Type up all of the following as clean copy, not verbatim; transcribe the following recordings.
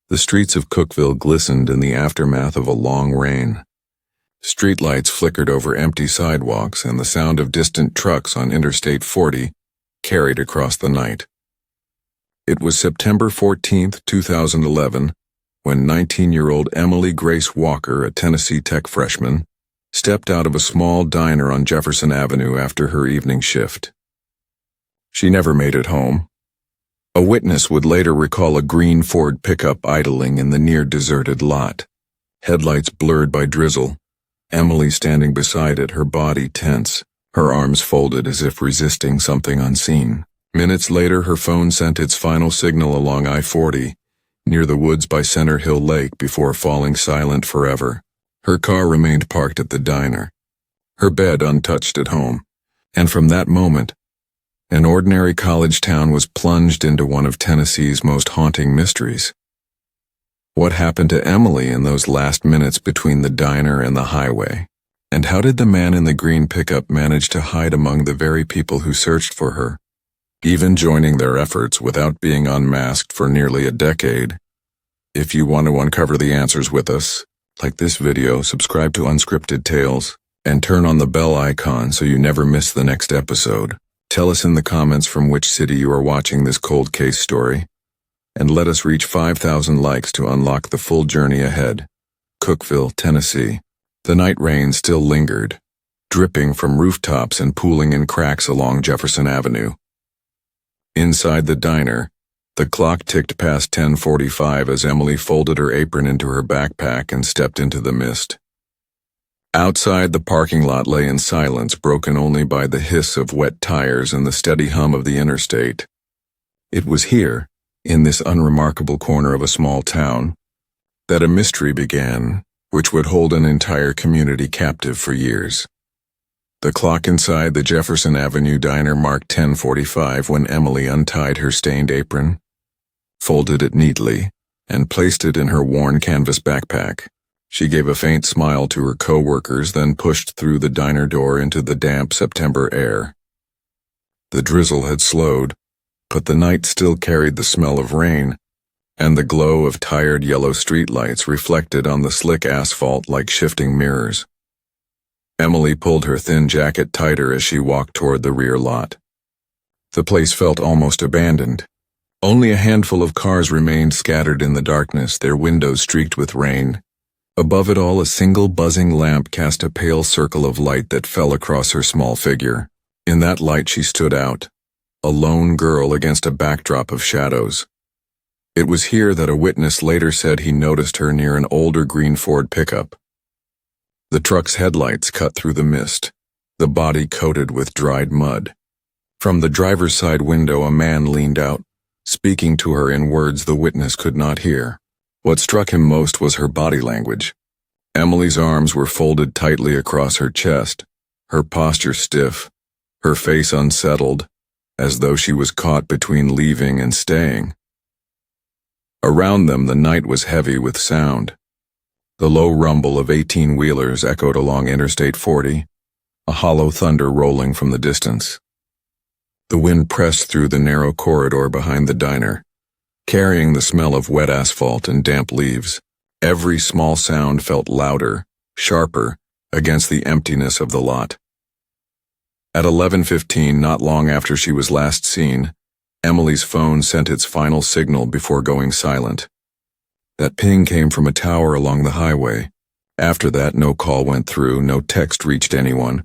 The streets of Cookeville glistened in the aftermath of a long rain. Streetlights flickered over empty sidewalks, and the sound of distant trucks on Interstate 40 carried across the night. It was September 14, 2011, when 19-year-old Emily Grace Walker, a Tennessee Tech freshman, stepped out of a small diner on Jefferson Avenue after her evening shift. She never made it home. A witness would later recall a green Ford pickup idling in the near-deserted lot, headlights blurred by drizzle, Emily standing beside it, her body tense, her arms folded as if resisting something unseen. Minutes later, her phone sent its final signal along I-40, near the woods by Center Hill Lake, before falling silent forever. Her car remained parked at the diner, her bed untouched at home, and from that moment, an ordinary college town was plunged into one of Tennessee's most haunting mysteries. What happened to Emily in those last minutes between the diner and the highway? And how did the man in the green pickup manage to hide among the very people who searched for her, even joining their efforts without being unmasked for nearly a decade? If you want to uncover the answers with us, like this video, subscribe to Unscripted Tales, and turn on the bell icon so you never miss the next episode. Tell us in the comments from which city you are watching this cold case story, and let us reach 5,000 likes to unlock the full journey ahead. Cookeville, Tennessee. The night rain still lingered, dripping from rooftops and pooling in cracks along Jefferson Avenue. Inside the diner, the clock ticked past 10:45 as Emily folded her apron into her backpack and stepped into the mist. Outside, the parking lot lay in silence, broken only by the hiss of wet tires and the steady hum of the interstate. It was here, in this unremarkable corner of a small town, that a mystery began, which would hold an entire community captive for years. The clock inside the Jefferson Avenue diner marked 10:45 when Emily untied her stained apron, folded it neatly, and placed it in her worn canvas backpack. She gave a faint smile to her co-workers, then pushed through the diner door into the damp September air. The drizzle had slowed, but the night still carried the smell of rain, and the glow of tired yellow streetlights reflected on the slick asphalt like shifting mirrors. Emily pulled her thin jacket tighter as she walked toward the rear lot. The place felt almost abandoned. Only a handful of cars remained scattered in the darkness, their windows streaked with rain. Above it all, a single buzzing lamp cast a pale circle of light that fell across her small figure. In that light she stood out, a lone girl against a backdrop of shadows. It was here that a witness later said he noticed her near an older green Ford pickup. The truck's headlights cut through the mist, the body coated with dried mud. From the driver's side window, a man leaned out, speaking to her in words the witness could not hear. What struck him most was her body language. Emily's arms were folded tightly across her chest, her posture stiff, her face unsettled, as though she was caught between leaving and staying. Around them, the night was heavy with sound. The low rumble of 18-wheelers echoed along Interstate 40, a hollow thunder rolling from the distance. The wind pressed through the narrow corridor behind the diner, carrying the smell of wet asphalt and damp leaves. Every small sound felt louder, sharper, against the emptiness of the lot. At 11:15, not long after she was last seen, Emily's phone sent its final signal before going silent. That ping came from a tower along the highway. After that, no call went through, no text reached anyone,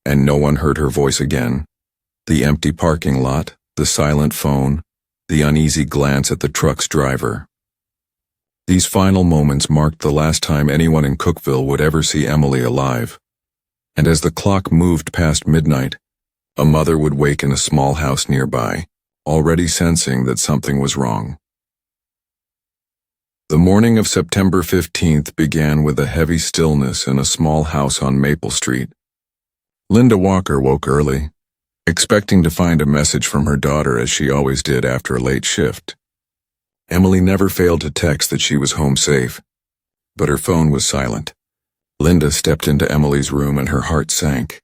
and no one heard her voice again. The empty parking lot, the silent phone, the uneasy glance at the truck's driver. These final moments marked the last time anyone in Cookeville would ever see Emily alive. And as the clock moved past midnight, a mother would wake in a small house nearby, already sensing that something was wrong. The morning of September 15th began with a heavy stillness in a small house on Maple Street. Linda Walker woke early, expecting to find a message from her daughter, as she always did after a late shift. Emily never failed to text that she was home safe, but her phone was silent. Linda stepped into Emily's room and her heart sank.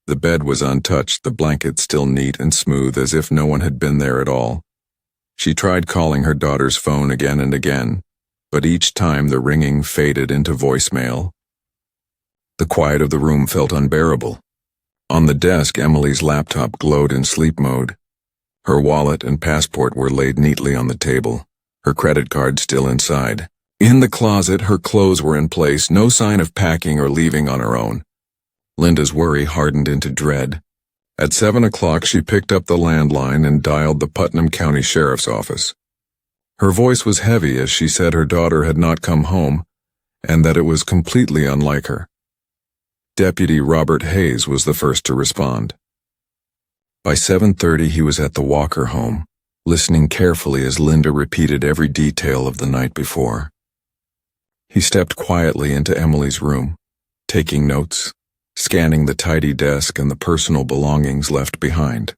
The bed was untouched, the blanket still neat and smooth as if no one had been there at all. She tried calling her daughter's phone again and again, but each time the ringing faded into voicemail. The quiet of the room felt unbearable. On the desk, Emily's laptop glowed in sleep mode. Her wallet and passport were laid neatly on the table, her credit card still inside. In the closet, her clothes were in place, no sign of packing or leaving on her own. Linda's worry hardened into dread. At 7 o'clock, she picked up the landline and dialed the Putnam County Sheriff's Office. Her voice was heavy as she said her daughter had not come home, and that it was completely unlike her. Deputy Robert Hayes was the first to respond. By 7:30, he was at the Walker home, listening carefully as Linda repeated every detail of the night before. He stepped quietly into Emily's room, taking notes, scanning the tidy desk and the personal belongings left behind.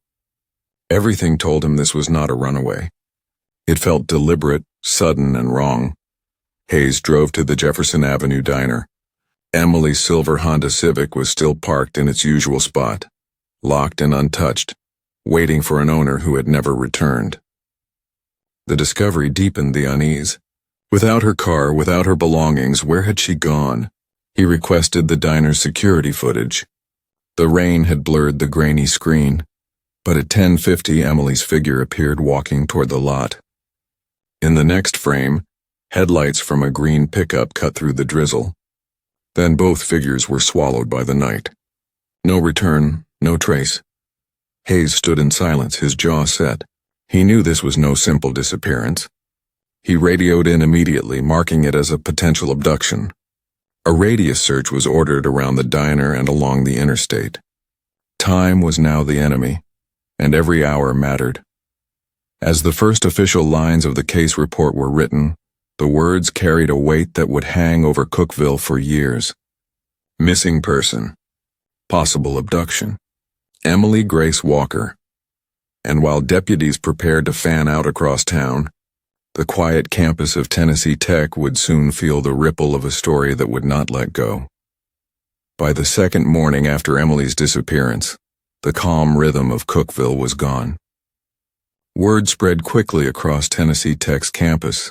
Everything told him this was not a runaway. It felt deliberate, sudden, and wrong. Hayes drove to the Jefferson Avenue diner. Emily's silver Honda Civic was still parked in its usual spot, locked and untouched, waiting for an owner who had never returned. The discovery deepened the unease. Without her car, without her belongings, where had she gone? He requested the diner's security footage. The rain had blurred the grainy screen, but at 10:50 Emily's figure appeared walking toward the lot. In the next frame, headlights from a green pickup cut through the drizzle. Then both figures were swallowed by the night. No return, no trace. Hayes stood in silence, his jaw set. He knew this was no simple disappearance. He radioed in immediately, marking it as a potential abduction. A radius search was ordered around the diner and along the interstate. Time was now the enemy, and every hour mattered. As the first official lines of the case report were written, the words carried a weight that would hang over Cookeville for years. Missing person. Possible abduction. Emily Grace Walker. And while deputies prepared to fan out across town, the quiet campus of Tennessee Tech would soon feel the ripple of a story that would not let go. By the second morning after Emily's disappearance, the calm rhythm of Cookeville was gone. Word spread quickly across Tennessee Tech's campus,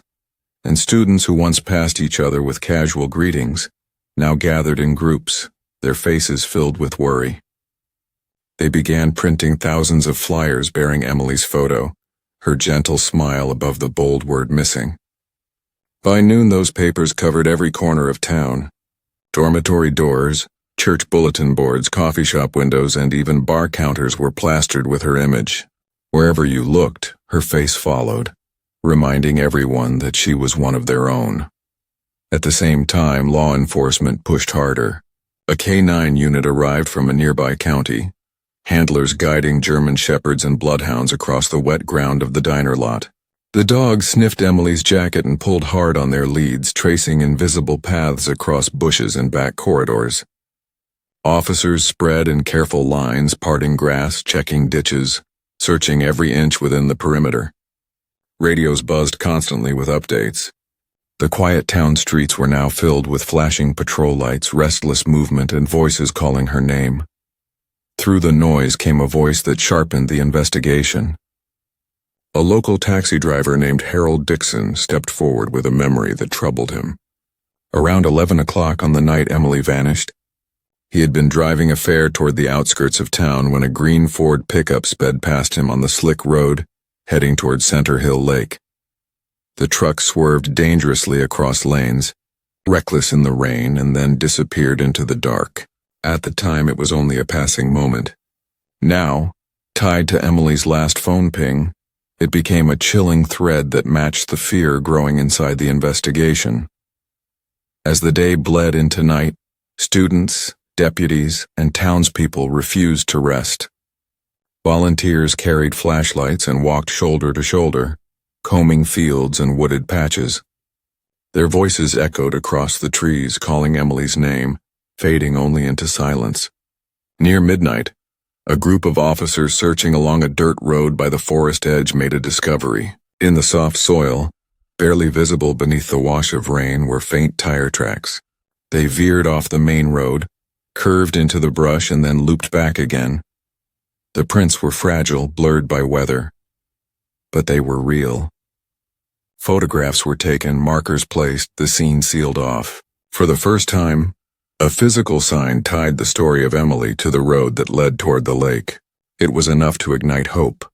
and students who once passed each other with casual greetings now gathered in groups, their faces filled with worry. They began printing thousands of flyers bearing Emily's photo, her gentle smile above the bold word missing. By noon, those papers covered every corner of town. Dormitory doors, church bulletin boards, coffee shop windows, and even bar counters were plastered with her image. Wherever you looked, her face followed, reminding everyone that she was one of their own. At the same time, law enforcement pushed harder. A K-9 unit arrived from a nearby county, handlers guiding German shepherds and bloodhounds across the wet ground of the diner lot. The dogs sniffed Emily's jacket and pulled hard on their leads, tracing invisible paths across bushes and back corridors. Officers spread in careful lines, parting grass, checking ditches, searching every inch within the perimeter. Radios buzzed constantly with updates. The quiet town streets were now filled with flashing patrol lights, restless movement, and voices calling her name. Through the noise came a voice that sharpened the investigation. A local taxi driver named Harold Dixon stepped forward with a memory that troubled him. Around 11 o'clock on the night Emily vanished, he had been driving a fare toward the outskirts of town when a green Ford pickup sped past him on the slick road, heading toward Center Hill Lake. The truck swerved dangerously across lanes, reckless in the rain, and then disappeared into the dark. At the time, it was only a passing moment. Now, tied to Emily's last phone ping, it became a chilling thread that matched the fear growing inside the investigation. As the day bled into night, students, deputies, and townspeople refused to rest. Volunteers carried flashlights and walked shoulder to shoulder, combing fields and wooded patches. Their voices echoed across the trees, calling Emily's name, fading only into silence. Near midnight, a group of officers searching along a dirt road by the forest edge made a discovery. In the soft soil, barely visible beneath the wash of rain, were faint tire tracks. They veered off the main road, curved into the brush, and then looped back again. The prints were fragile, blurred by weather, but they were real. Photographs were taken, markers placed, the scene sealed off. For the first time, a physical sign tied the story of Emily to the road that led toward the lake. It was enough to ignite hope,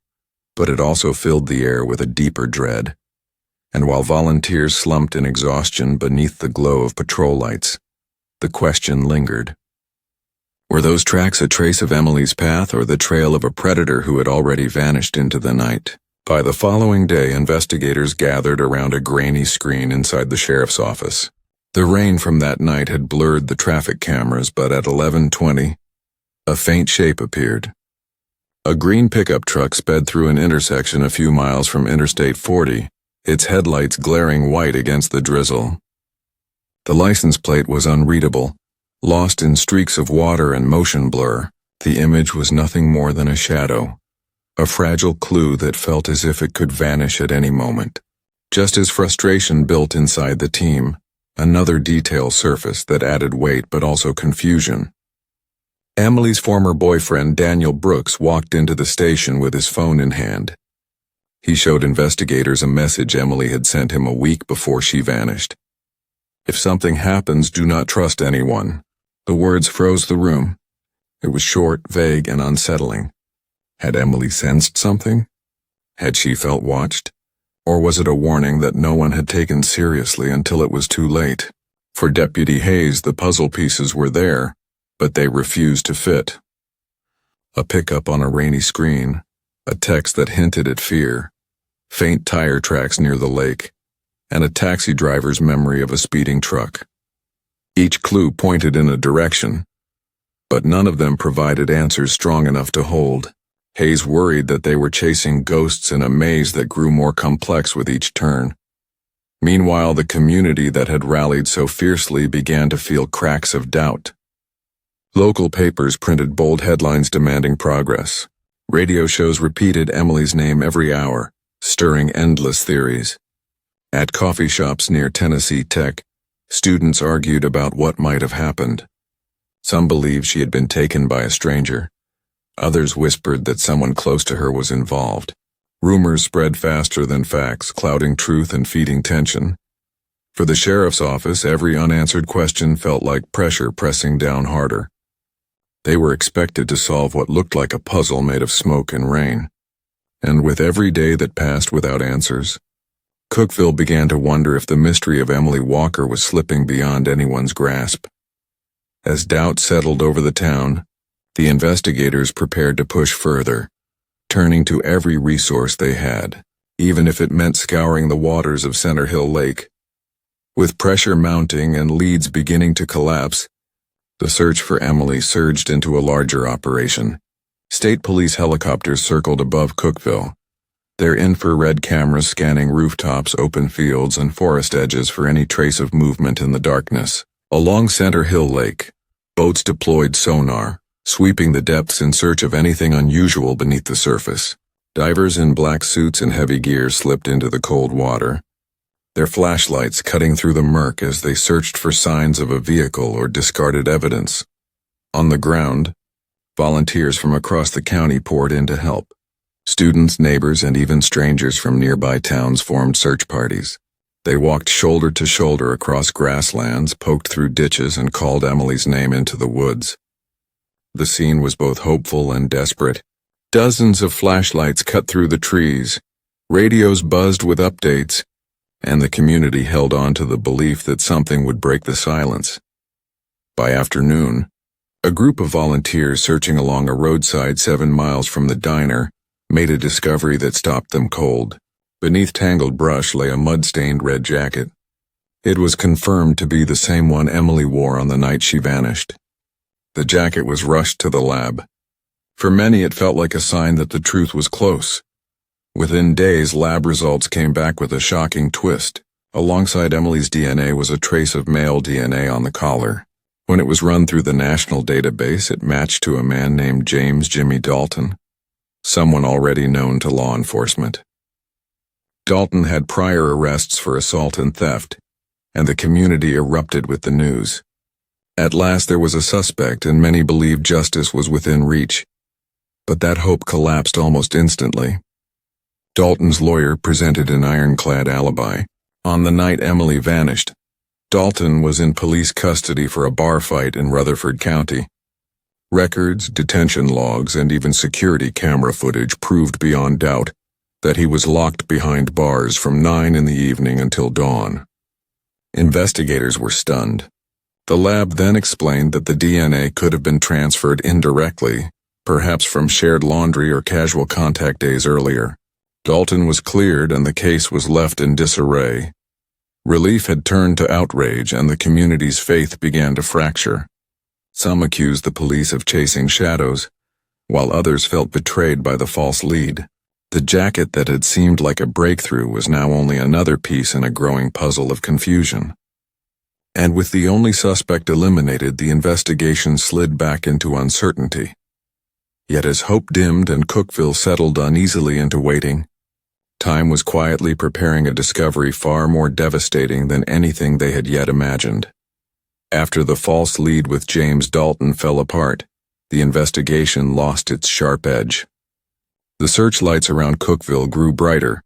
but it also filled the air with a deeper dread. And while volunteers slumped in exhaustion beneath the glow of patrol lights, the question lingered. Were those tracks a trace of Emily's path or the trail of a predator who had already vanished into the night? By the following day, investigators gathered around a grainy screen inside the sheriff's office. The rain from that night had blurred the traffic cameras, but at 11:20, a faint shape appeared. A green pickup truck sped through an intersection a few miles from Interstate 40, its headlights glaring white against the drizzle. The license plate was unreadable, lost in streaks of water and motion blur. The image was nothing more than a shadow, a fragile clue that felt as if it could vanish at any moment. Just as frustration built inside the team, another detail surfaced that added weight but also confusion. Emily's former boyfriend, Daniel Brooks, walked into the station with his phone in hand. He showed investigators a message Emily had sent him a week before she vanished. "If something happens, do not trust anyone." The words froze the room. It was short, vague, and unsettling. Had Emily sensed something? Had she felt watched? Or was it a warning that no one had taken seriously until it was too late? For Deputy Hayes, the puzzle pieces were there, but they refused to fit. A pickup on a rainy screen, a text that hinted at fear, faint tire tracks near the lake, and a taxi driver's memory of a speeding truck. Each clue pointed in a direction, but none of them provided answers strong enough to hold. Hayes worried that they were chasing ghosts in a maze that grew more complex with each turn. Meanwhile, the community that had rallied so fiercely began to feel cracks of doubt. Local papers printed bold headlines demanding progress. Radio shows repeated Emily's name every hour, stirring endless theories. At coffee shops near Tennessee Tech, students argued about what might have happened. Some believed she had been taken by a stranger. Others whispered that someone close to her was involved. Rumors spread faster than facts, clouding truth and feeding tension. For the sheriff's office, every unanswered question felt like pressure pressing down harder. They were expected to solve what looked like a puzzle made of smoke and rain. And with every day that passed without answers, Cookeville began to wonder if the mystery of Emily Walker was slipping beyond anyone's grasp. As doubt settled over the town, the investigators prepared to push further, turning to every resource they had, even if it meant scouring the waters of Center Hill Lake. With pressure mounting and leads beginning to collapse, the search for Emily surged into a larger operation. State police helicopters circled above Cookeville, their infrared cameras scanning rooftops, open fields, and forest edges for any trace of movement in the darkness. Along Center Hill Lake, boats deployed sonar, sweeping the depths in search of anything unusual beneath the surface. Divers in black suits and heavy gear slipped into the cold water, their flashlights cutting through the murk as they searched for signs of a vehicle or discarded evidence. On the ground, volunteers from across the county poured in to help. Students, neighbors, and even strangers from nearby towns formed search parties. They walked shoulder to shoulder across grasslands, poked through ditches, and called Emily's name into the woods. The scene was both hopeful and desperate. Dozens of flashlights cut through the trees, radios buzzed with updates, and the community held on to the belief that something would break the silence. By afternoon, a group of volunteers searching along a roadside 7 miles from the diner made a discovery that stopped them cold. Beneath tangled brush lay a mud-stained red jacket. It was confirmed to be the same one Emily wore on the night she vanished. The jacket was rushed to the lab. For many, it felt like a sign that the truth was close. Within days, lab results came back with a shocking twist. Alongside Emily's DNA was a trace of male DNA on the collar. When it was run through the national database, it matched to a man named James Jimmy Dalton, someone already known to law enforcement. Dalton had prior arrests for assault and theft, and the community erupted with the news. At last there was a suspect, and many believed justice was within reach. But that hope collapsed almost instantly. Dalton's lawyer presented an ironclad alibi. On the night Emily vanished, Dalton was in police custody for a bar fight in Rutherford County. Records, detention logs, and even security camera footage proved beyond doubt that he was locked behind bars from 9 in the evening until dawn. Investigators were stunned. The lab then explained that the DNA could have been transferred indirectly, perhaps from shared laundry or casual contact days earlier. Dalton was cleared and the case was left in disarray. Relief had turned to outrage and the community's faith began to fracture. Some accused the police of chasing shadows, while others felt betrayed by the false lead. The jacket that had seemed like a breakthrough was now only another piece in a growing puzzle of confusion. And with the only suspect eliminated, the investigation slid back into uncertainty. Yet as hope dimmed and Cookeville settled uneasily into waiting, time was quietly preparing a discovery far more devastating than anything they had yet imagined. After the false lead with James Dalton fell apart, the investigation lost its sharp edge. The searchlights around Cookeville grew brighter.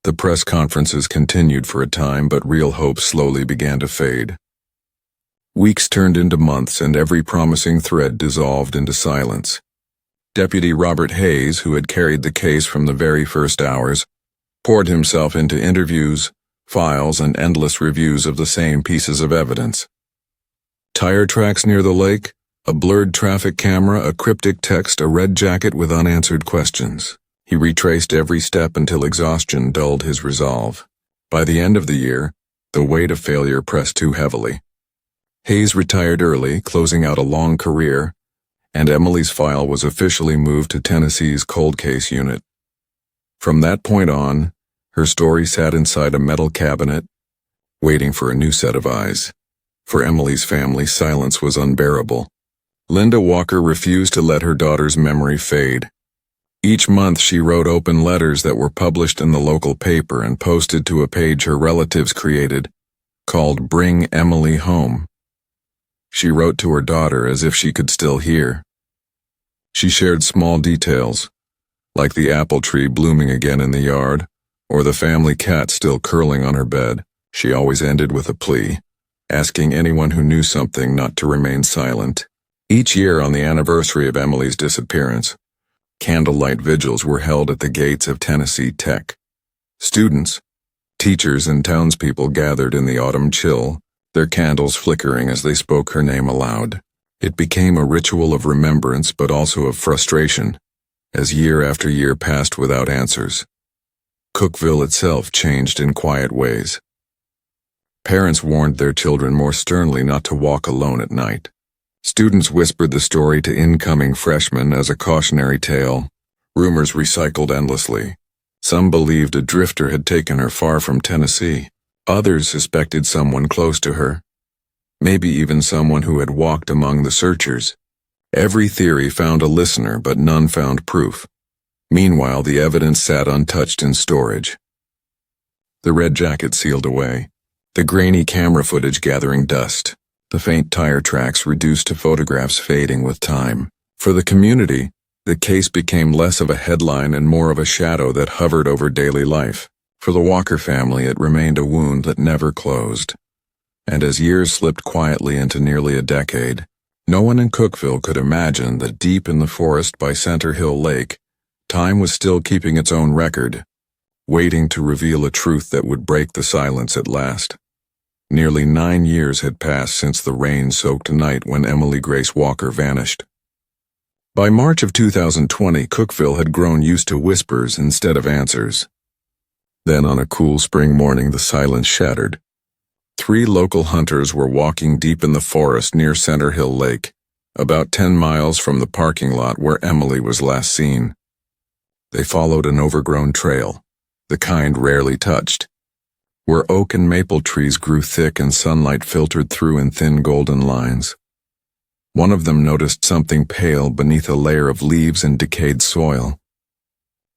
The press conferences continued for a time, but real hope slowly began to fade. Weeks turned into months, and every promising thread dissolved into silence. Deputy Robert Hayes, who had carried the case from the very first hours, poured himself into interviews, files, and endless reviews of the same pieces of evidence. Tire tracks near the lake, a blurred traffic camera, a cryptic text, a red jacket with unanswered questions. He retraced every step until exhaustion dulled his resolve. By the end of the year, the weight of failure pressed too heavily. Hayes retired early, closing out a long career, and Emily's file was officially moved to Tennessee's cold case unit. From that point on, her story sat inside a metal cabinet, waiting for a new set of eyes. For Emily's family, silence was unbearable. Linda Walker refused to let her daughter's memory fade. Each month she wrote open letters that were published in the local paper and posted to a page her relatives created, called Bring Emily Home. She wrote to her daughter as if she could still hear. She shared small details, like the apple tree blooming again in the yard, or the family cat still curling on her bed. She always ended with a plea, asking anyone who knew something not to remain silent. Each year on the anniversary of Emily's disappearance, candlelight vigils were held at the gates of Tennessee Tech. Students, teachers, and townspeople gathered in the autumn chill, their candles flickering as they spoke her name aloud. It became a ritual of remembrance but also of frustration, as year after year passed without answers. Cookeville itself changed in quiet ways. Parents warned their children more sternly not to walk alone at night. Students whispered the story to incoming freshmen as a cautionary tale. Rumors recycled endlessly. Some believed a drifter had taken her far from Tennessee. Others suspected someone close to her. Maybe even someone who had walked among the searchers. Every theory found a listener, but none found proof. Meanwhile, the evidence sat untouched in storage. The red jacket sealed away. The grainy camera footage gathering dust. The faint tire tracks reduced to photographs fading with time. For the community, the case became less of a headline and more of a shadow that hovered over daily life. For the Walker family, it remained a wound that never closed. And as years slipped quietly into nearly a decade, no one in Cookeville could imagine that deep in the forest by Center Hill Lake, time was still keeping its own record, waiting to reveal a truth that would break the silence at last. Nearly 9 years had passed since the rain-soaked night when Emily Grace Walker vanished. By March of 2020, Cookeville had grown used to whispers instead of answers. Then on a cool spring morning, the silence shattered. 3 local hunters were walking deep in the forest near Center Hill Lake, about 10 miles from the parking lot where Emily was last seen. They followed an overgrown trail, the kind rarely touched, where oak and maple trees grew thick and sunlight filtered through in thin golden lines. One of them noticed something pale beneath a layer of leaves and decayed soil.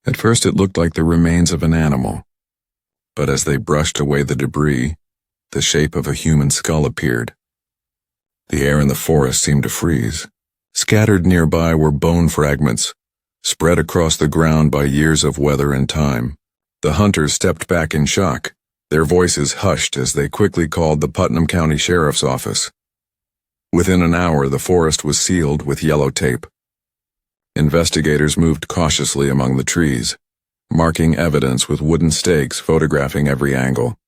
At first it looked like the remains of an animal, but as they brushed away the debris, the shape of a human skull appeared. The air in the forest seemed to freeze. Scattered nearby were bone fragments, spread across the ground by years of weather and time. The hunters stepped back in shock, their voices hushed as they quickly called the Putnam County Sheriff's Office. Within an hour, the forest was sealed with yellow tape. Investigators moved cautiously among the trees, marking evidence with wooden stakes, photographing every angle.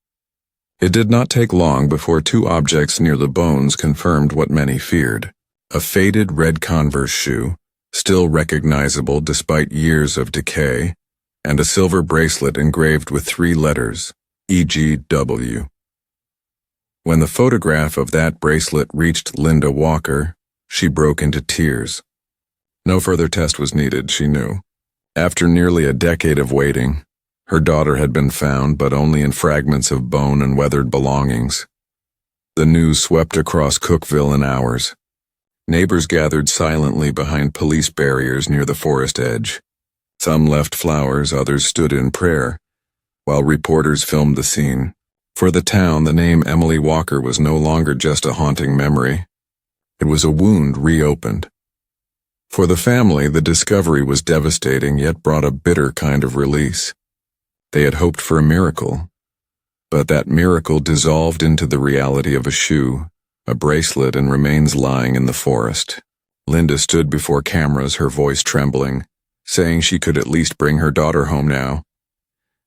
It did not take long before two objects near the bones confirmed what many feared: a faded red Converse shoe, still recognizable despite years of decay, and a silver bracelet engraved with 3 letters, EGW. When the photograph of that bracelet reached Linda Walker, she broke into tears. No further test was needed, she knew. After nearly a decade of waiting, her daughter had been found, but only in fragments of bone and weathered belongings. The news swept across Cookeville in hours. Neighbors gathered silently behind police barriers near the forest edge. Some left flowers, others stood in prayer, while reporters filmed the scene. For the town, the name Emily Walker was no longer just a haunting memory. It was a wound reopened. For the family, the discovery was devastating, yet brought a bitter kind of release. They had hoped for a miracle, but that miracle dissolved into the reality of a shoe, a bracelet, and remains lying in the forest. Linda stood before cameras, her voice trembling, saying she could at least bring her daughter home now.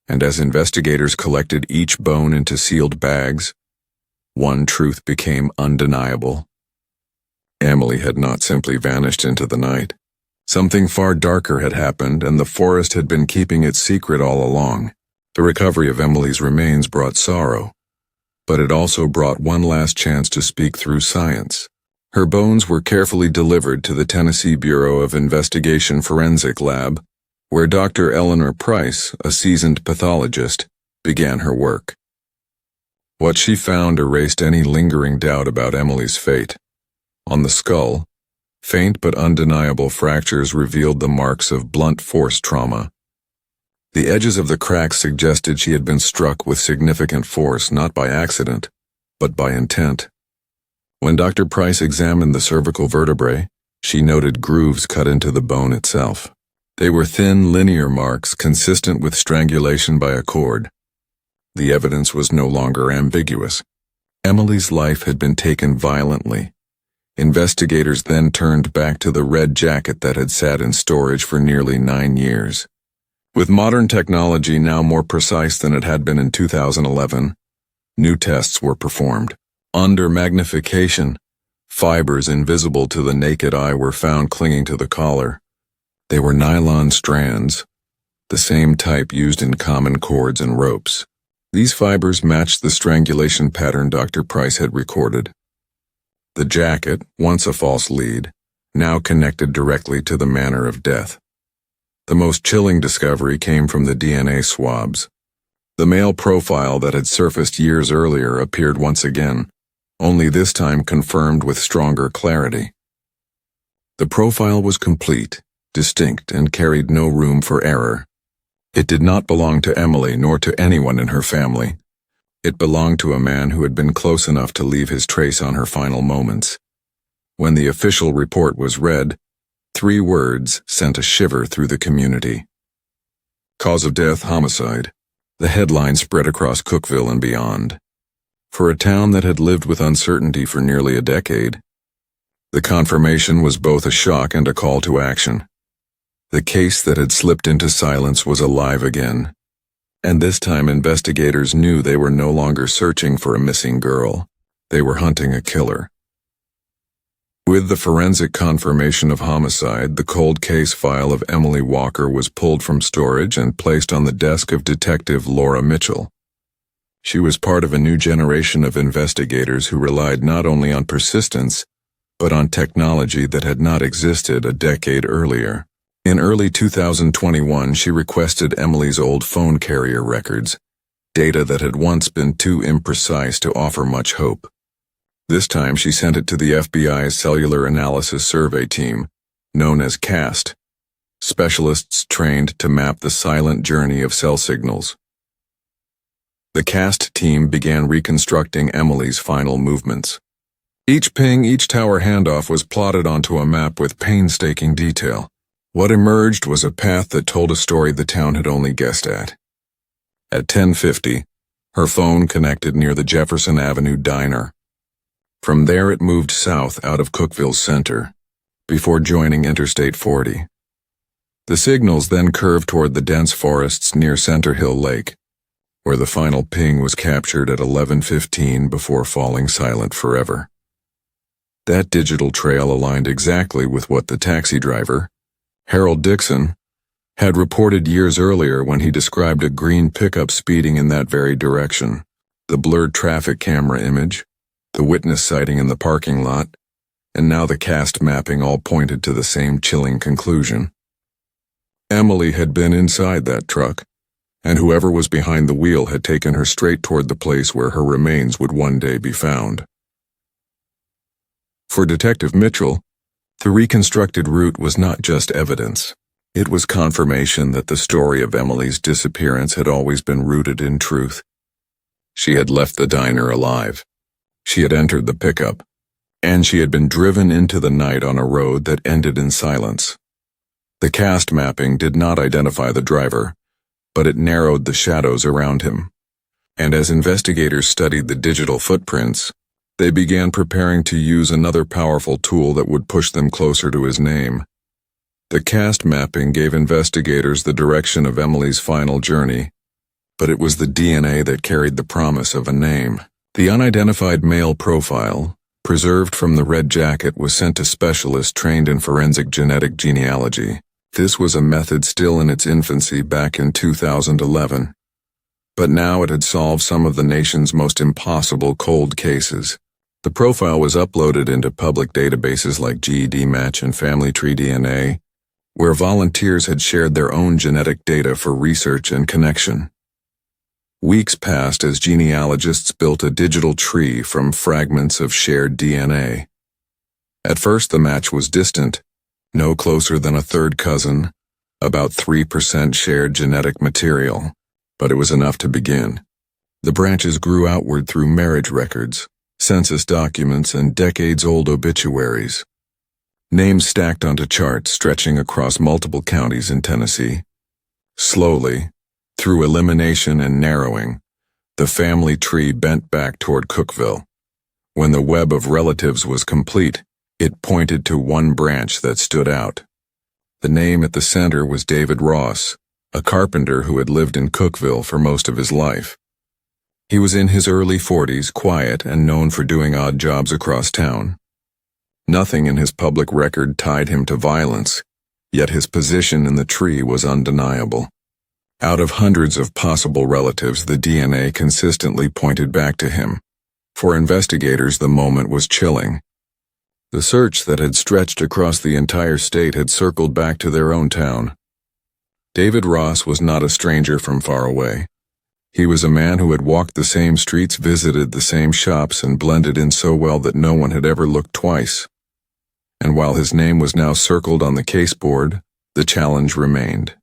And as investigators collected each bone into sealed bags, one truth became undeniable. Emily had not simply vanished into the night. Something far darker had happened, and the forest had been keeping its secret all along. The recovery of Emily's remains brought sorrow, but it also brought one last chance to speak through science. Her bones were carefully delivered to the Tennessee Bureau of Investigation Forensic Lab, where Dr. Eleanor Price, a seasoned pathologist, began her work. What she found erased any lingering doubt about Emily's fate. On the skull, faint but undeniable fractures revealed the marks of blunt force trauma. The edges of the cracks suggested she had been struck with significant force, not by accident, but by intent. When Dr. Price examined the cervical vertebrae, she noted grooves cut into the bone itself. They were thin, linear marks consistent with strangulation by a cord. The evidence was no longer ambiguous. Emily's life had been taken violently. Investigators then turned back to the red jacket that had sat in storage for nearly 9 years. With modern technology now more precise than it had been in 2011, new tests were performed. Under magnification, fibers invisible to the naked eye were found clinging to the collar. They were nylon strands, the same type used in common cords and ropes. These fibers matched the strangulation pattern Dr. Price had recorded. The jacket, once a false lead, now connected directly to the manner of death. The most chilling discovery came from the DNA swabs. The male profile that had surfaced years earlier appeared once again, only this time confirmed with stronger clarity. The profile was complete, distinct, and carried no room for error. It did not belong to Emily nor to anyone in her family. It belonged to a man who had been close enough to leave his trace on her final moments. When the official report was read, 3 words sent a shiver through the community. Cause of death, homicide. The headline spread across Cookeville and beyond. For a town that had lived with uncertainty for nearly a decade, the confirmation was both a shock and a call to action. The case that had slipped into silence was alive again. And this time investigators knew they were no longer searching for a missing girl. They were hunting a killer. With the forensic confirmation of homicide, the cold case file of Emily Walker was pulled from storage and placed on the desk of Detective Laura Mitchell. She was part of a new generation of investigators who relied not only on persistence, but on technology that had not existed a decade earlier. In early 2021, she requested Emily's old phone carrier records, data that had once been too imprecise to offer much hope. This time she sent it to the FBI's Cellular Analysis Survey Team, known as CAST, specialists trained to map the silent journey of cell signals. The CAST team began reconstructing Emily's final movements. Each ping, each tower handoff was plotted onto a map with painstaking detail. What emerged was a path that told a story the town had only guessed at. At 10:50, her phone connected near the Jefferson Avenue diner. From there it moved south out of Cookeville's center, before joining Interstate 40. The signals then curved toward the dense forests near Center Hill Lake, where the final ping was captured at 11:15 before falling silent forever. That digital trail aligned exactly with what the taxi driver, Harold Dixon, had reported years earlier when he described a green pickup speeding in that very direction. The blurred traffic camera image, the witness sighting in the parking lot, and now the cast mapping all pointed to the same chilling conclusion. Emily had been inside that truck, and whoever was behind the wheel had taken her straight toward the place where her remains would one day be found. For Detective Mitchell, the reconstructed route was not just evidence. It was confirmation that the story of Emily's disappearance had always been rooted in truth. She had left the diner alive. She had entered the pickup, and she had been driven into the night on a road that ended in silence. The cast mapping did not identify the driver, but it narrowed the shadows around him. And as investigators studied the digital footprints, they began preparing to use another powerful tool that would push them closer to his name. The cast mapping gave investigators the direction of Emily's final journey, but it was the DNA that carried the promise of a name. The unidentified male profile, preserved from the red jacket, was sent to specialists trained in forensic genetic genealogy. This was a method still in its infancy back in 2011, but now it had solved some of the nation's most impossible cold cases. The profile was uploaded into public databases like GED Match and Family Tree DNA, where volunteers had shared their own genetic data for research and connection. Weeks passed as genealogists built a digital tree from fragments of shared DNA. At first the match was distant, no closer than a third cousin, about 3% shared genetic material, but it was enough to begin. The branches grew outward through marriage records, census documents, and decades-old obituaries. Names stacked onto charts stretching across multiple counties in Tennessee. Slowly, through elimination and narrowing, the family tree bent back toward Cookeville. When the web of relatives was complete, it pointed to one branch that stood out. The name at the center was David Ross, a carpenter who had lived in Cookeville for most of his life. He was in his early 40s, quiet, and known for doing odd jobs across town. Nothing in his public record tied him to violence, yet his position in the tree was undeniable. Out of hundreds of possible relatives, the DNA consistently pointed back to him. For investigators, the moment was chilling. The search that had stretched across the entire state had circled back to their own town. David Ross was not a stranger from far away. He was a man who had walked the same streets, visited the same shops, and blended in so well that no one had ever looked twice. And while his name was now circled on the caseboard, the challenge remained.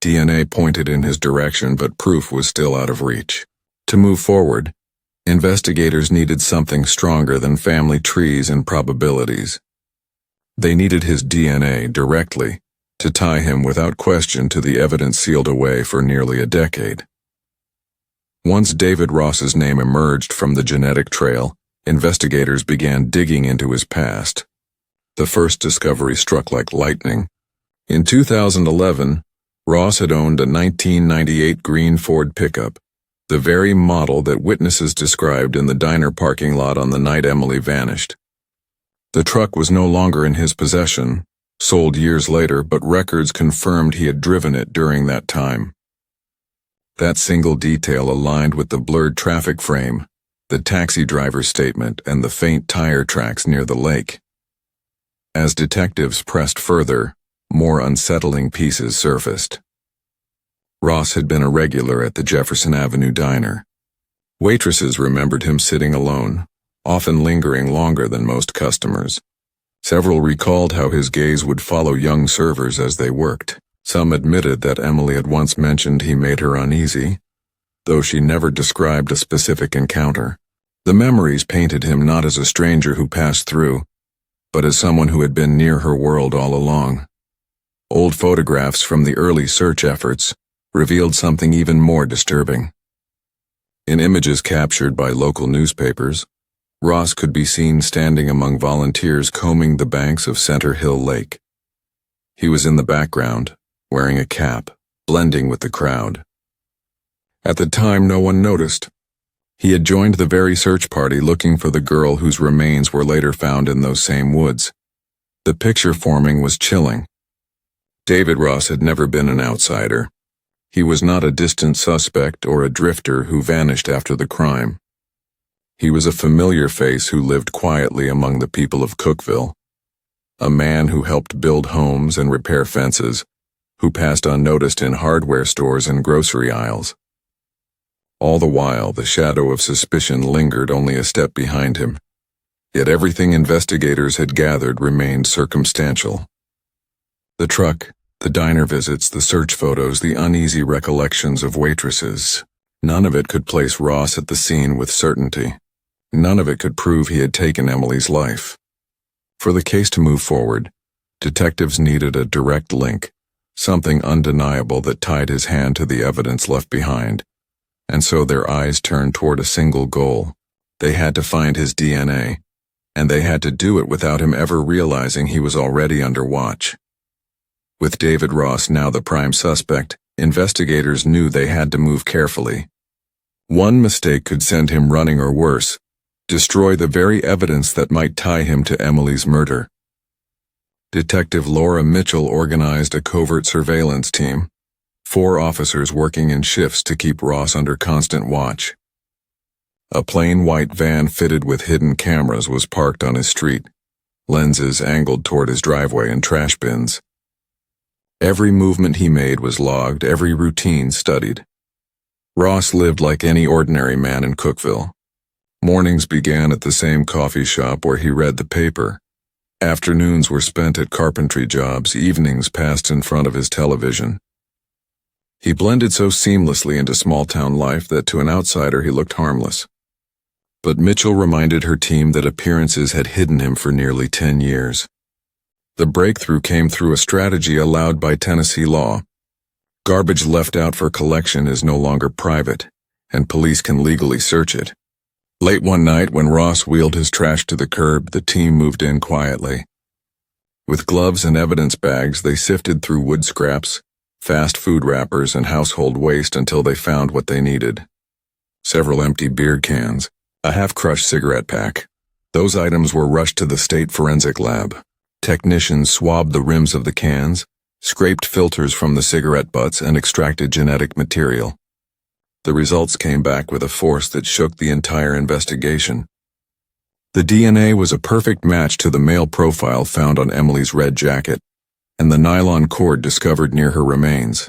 DNA pointed in his direction, but proof was still out of reach. To move forward, investigators needed something stronger than family trees and probabilities. They needed his DNA directly to tie him without question to the evidence sealed away for nearly a decade. Once David Ross's name emerged from the genetic trail, investigators began digging into his past. The first discovery struck like lightning. In 2011, Ross had owned a 1998 green Ford pickup, the very model that witnesses described in the diner parking lot on the night Emily vanished. The truck was no longer in his possession, sold years later, but records confirmed he had driven it during that time. That single detail aligned with the blurred traffic frame, the taxi driver's statement, and the faint tire tracks near the lake. As detectives pressed further, more unsettling pieces surfaced. Ross had been a regular at the Jefferson Avenue diner. Waitresses remembered him sitting alone, often lingering longer than most customers. Several recalled how his gaze would follow young servers as they worked. Some admitted that Emily had once mentioned he made her uneasy, though she never described a specific encounter. The memories painted him not as a stranger who passed through, but as someone who had been near her world all along. Old photographs from the early search efforts, revealed something even more disturbing. In images captured by local newspapers, Ross could be seen standing among volunteers combing the banks of Center Hill Lake. He was in the background, wearing a cap, blending with the crowd. At the time, no one noticed. He had joined the very search party looking for the girl whose remains were later found in those same woods. The picture forming was chilling. David Ross had never been an outsider. He was not a distant suspect or a drifter who vanished after the crime. He was a familiar face who lived quietly among the people of Cookeville. A man who helped build homes and repair fences, who passed unnoticed in hardware stores and grocery aisles. All the while, the shadow of suspicion lingered only a step behind him. Yet everything investigators had gathered remained circumstantial. The truck, the diner visits, the search photos, the uneasy recollections of waitresses. None of it could place Ross at the scene with certainty. None of it could prove he had taken Emily's life. For the case to move forward, detectives needed a direct link, something undeniable that tied his hand to the evidence left behind. And so their eyes turned toward a single goal. They had to find his DNA, and they had to do it without him ever realizing he was already under watch. With David Ross now the prime suspect, investigators knew they had to move carefully. One mistake could send him running, or worse, destroy the very evidence that might tie him to Emily's murder. Detective Laura Mitchell organized a covert surveillance team, 4 officers working in shifts to keep Ross under constant watch. A plain white van fitted with hidden cameras was parked on his street, lenses angled toward his driveway and trash bins. Every movement he made was logged, every routine studied. Ross lived like any ordinary man in Cookeville. Mornings began at the same coffee shop where he read the paper. Afternoons were spent at carpentry jobs, evenings passed in front of his television. He blended so seamlessly into small-town life that to an outsider he looked harmless. But Mitchell reminded her team that appearances had hidden him for nearly 10 years. The breakthrough came through a strategy allowed by Tennessee law. Garbage left out for collection is no longer private, and police can legally search it. Late one night, when Ross wheeled his trash to the curb, the team moved in quietly. With gloves and evidence bags, they sifted through wood scraps, fast food wrappers, and household waste until they found what they needed. Several empty beer cans, a half-crushed cigarette pack. Those items were rushed to the state forensic lab. Technicians swabbed the rims of the cans, scraped filters from the cigarette butts, and extracted genetic material. The results came back with a force that shook the entire investigation. The DNA was a perfect match to the male profile found on Emily's red jacket, and the nylon cord discovered near her remains.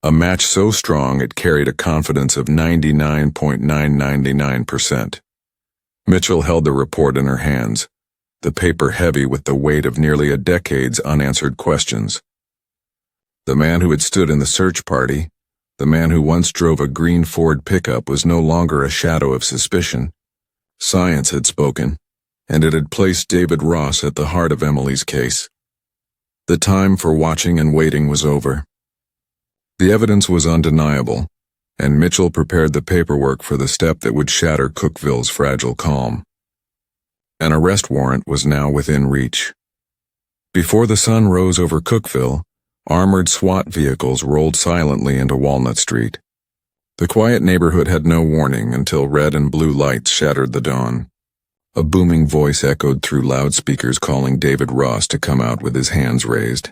A match so strong it carried a confidence of 99.999%. Mitchell held the report in her hands, the paper heavy with the weight of nearly a decade's unanswered questions. The man who had stood in the search party, the man who once drove a green Ford pickup, was no longer a shadow of suspicion. Science had spoken, and it had placed David Ross at the heart of Emily's case. The time for watching and waiting was over. The evidence was undeniable, and Mitchell prepared the paperwork for the step that would shatter Cookeville's fragile calm. An arrest warrant was now within reach. Before the sun rose over Cookeville, armored SWAT vehicles rolled silently into Walnut Street. The quiet neighborhood had no warning until red and blue lights shattered the dawn. A booming voice echoed through loudspeakers calling David Ross to come out with his hands raised.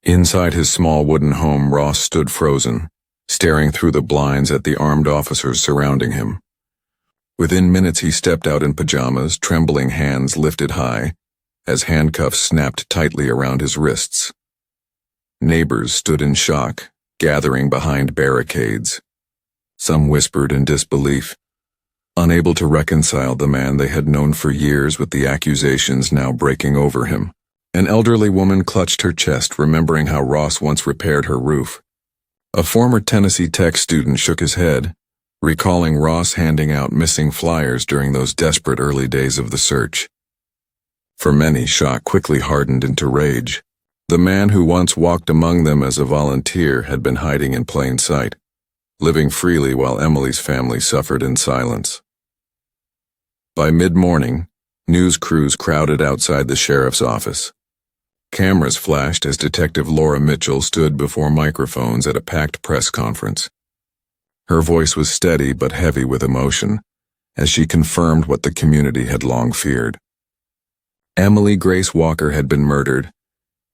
Inside his small wooden home, Ross stood frozen, staring through the blinds at the armed officers surrounding him. Within minutes he stepped out in pajamas, trembling hands lifted high, as handcuffs snapped tightly around his wrists. Neighbors stood in shock, gathering behind barricades. Some whispered in disbelief, unable to reconcile the man they had known for years with the accusations now breaking over him. An elderly woman clutched her chest, remembering how Ross once repaired her roof. A former Tennessee Tech student shook his head, recalling Ross handing out missing flyers during those desperate early days of the search. For many, shock quickly hardened into rage. The man who once walked among them as a volunteer had been hiding in plain sight, living freely while Emily's family suffered in silence. By mid-morning, news crews crowded outside the sheriff's office. Cameras flashed as Detective Laura Mitchell stood before microphones at a packed press conference. Her voice was steady but heavy with emotion, as she confirmed what the community had long feared. Emily Grace Walker had been murdered,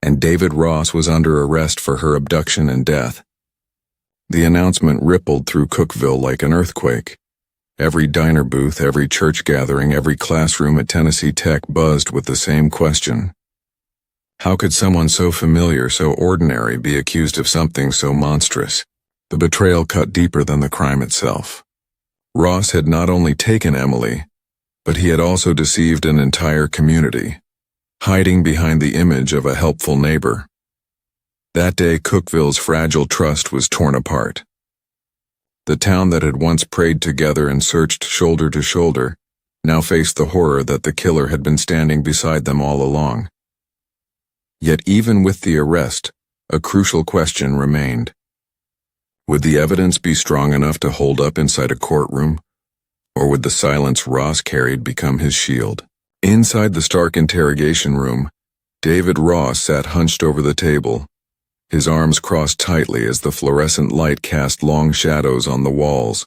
and David Ross was under arrest for her abduction and death. The announcement rippled through Cookeville like an earthquake. Every diner booth, every church gathering, every classroom at Tennessee Tech buzzed with the same question. How could someone so familiar, so ordinary, be accused of something so monstrous? The betrayal cut deeper than the crime itself. Ross had not only taken Emily, but he had also deceived an entire community, hiding behind the image of a helpful neighbor. That day, Cookeville's fragile trust was torn apart. The town that had once prayed together and searched shoulder to shoulder now faced the horror that the killer had been standing beside them all along. Yet even with the arrest, a crucial question remained. Would the evidence be strong enough to hold up inside a courtroom, or would the silence Ross carried become his shield? Inside the stark interrogation room, David Ross sat hunched over the table, his arms crossed tightly as the fluorescent light cast long shadows on the walls.